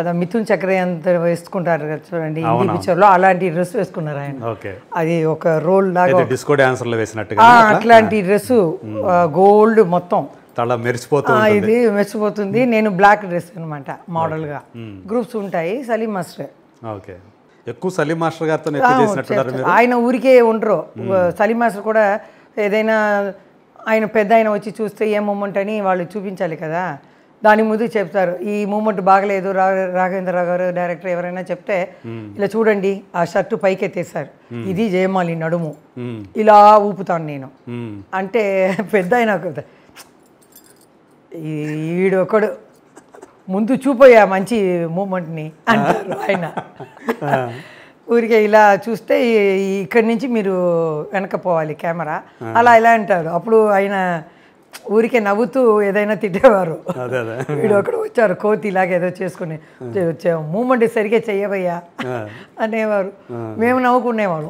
అదే మిథున్ చక్ర అంత వేసుకుంటారు కదా చూడండి హిందీ పిక్చర్లో, అలాంటి డ్రెస్ వేసుకున్నారు ఆయన. అది ఒక రోల్ లాగా డిస్కో డాన్సర్లు వేసినట్టుగా అట్లాంటి డ్రెస్ గోల్డ్ మొత్తం ఇది మెరిసిపోతుంది. నేను బ్లాక్ డ్రెస్ అనమాట మోడల్గా. గ్రూప్స్ ఉంటాయి. సలీం మాస్టర్ ఎక్కువ సలీం మాస్టర్ గారితో ఆయన ఊరికే ఉండరు. సలీం మాస్టర్ కూడా ఏదైనా ఆయన పెద్ద ఆయన వచ్చి చూస్తే ఏ మూమెంట్ అని వాళ్ళు చూపించాలి కదా, దాని ముందు చెప్తారు ఈ మూమెంట్ బాగలేదు రాఘవేంద్రరావు గారు డైరెక్టర్ ఎవరైనా చెప్తే ఇలా చూడండి ఆ షర్టు పైకి ఎత్తేస్తారు, ఇది జయమాలి నడుము, ఇలా ఊపుతాను నేను అంటే పెద్ద ఆయన ఈడు ఒకడు ముందు చూపోయా మంచి మూమెంట్ని అంటారు ఆయన. ఊరికే ఇలా చూస్తే ఇక్కడి నుంచి మీరు వెనకపోవాలి కెమెరా అలా ఇలా అంటారు. అప్పుడు ఆయన ఊరికే నవ్వుతూ ఏదైనా తిట్టేవారు. వీడు ఒకడు వచ్చారు కోతి ఇలాగ ఏదో చేసుకుని మూమెంట్ సరిగ్గా చెయ్యవయ్యా అనేవారు. మేము నవ్వుకునేవాళ్ళం.